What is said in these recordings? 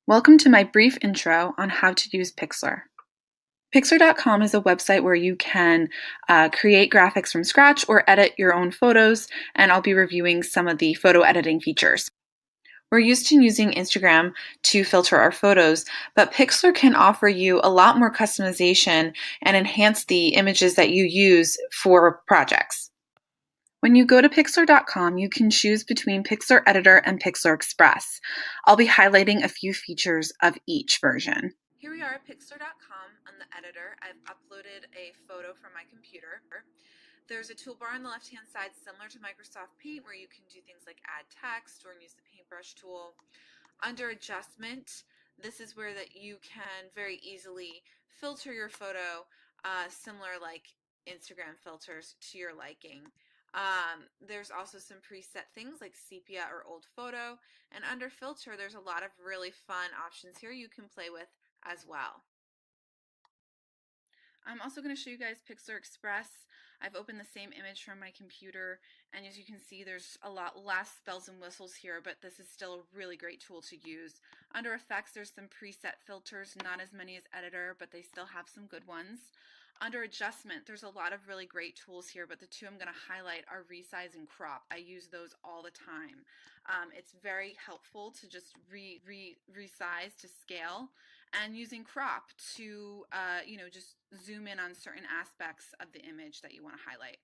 Welcome to my brief intro on how to use Pixlr. Pixlr.com is a website where you can create graphics from scratch or edit your own photos, and I'll be reviewing some of the photo editing features. We're used to using Instagram to filter our photos, but Pixlr can offer you a lot more customization and enhance the images that you use for projects. When you go to Pixlr.com, you can choose between Pixlr Editor and Pixlr Express. I'll be highlighting a few features of each version. Here we are at Pixlr.com on the editor. I've uploaded a photo from my computer. There's a toolbar on the left-hand side similar to Microsoft Paint where you can do things like add text or use the paintbrush tool. Under adjustment, this is where that you can very easily filter your photo, similar like Instagram filters to your liking. There's also some preset things like sepia or old photo, and under filter there's a lot of really fun options here you can play with as well. I'm also going to show you guys Pixlr Express. I've opened the same image from my computer, and as you can see there's a lot less bells and whistles here, but this is still a really great tool to use. Under effects there's some preset filters, not as many as editor, but they still have some good ones. Under adjustment, there's a lot of really great tools here, but the two I'm going to highlight are resize and crop. I use those all the time. It's very helpful to just resize to scale, and using crop to just zoom in on certain aspects of the image that you want to highlight.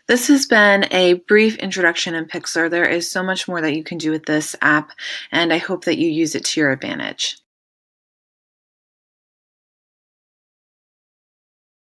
This has been a brief introduction in Pixlr. There is so much more that you can do with this app, and I hope that you use it to your advantage.